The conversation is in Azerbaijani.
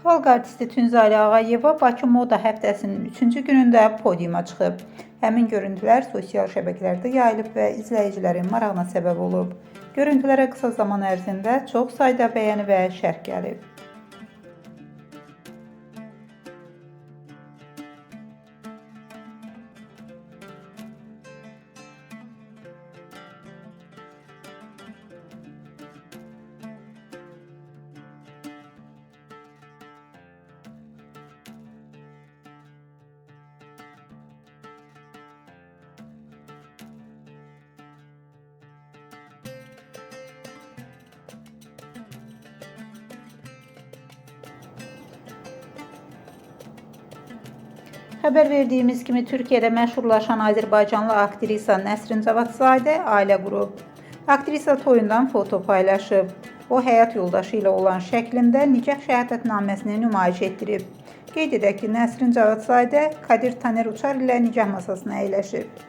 Xalq artisti Tünzalə Ağayeva Bakı Moda həftəsinin 3-cü günündə podiuma çıxıb. Həmin görüntülər sosial şəbəkələrdə yayılıb və izləyicilərin marağına səbəb olub. Görüntülərə qısa zaman ərzində çox sayda bəyəni və şərh gəlib. Xəbər verdiyimiz kimi Türkiyədə məşhurlaşan Azərbaycanlı aktrisa Nəsrin Cavadzadə ailə qurub. Aktrisa toyundan foto paylaşıb. O, həyat yoldaşı ilə olan şəklində nikah şəhadətnaməsini nümayiş etdirib. Qeyd edək ki, Nəsrin Cavadzadə Kadir Taner Uçar ilə nikah masasına əyləşib.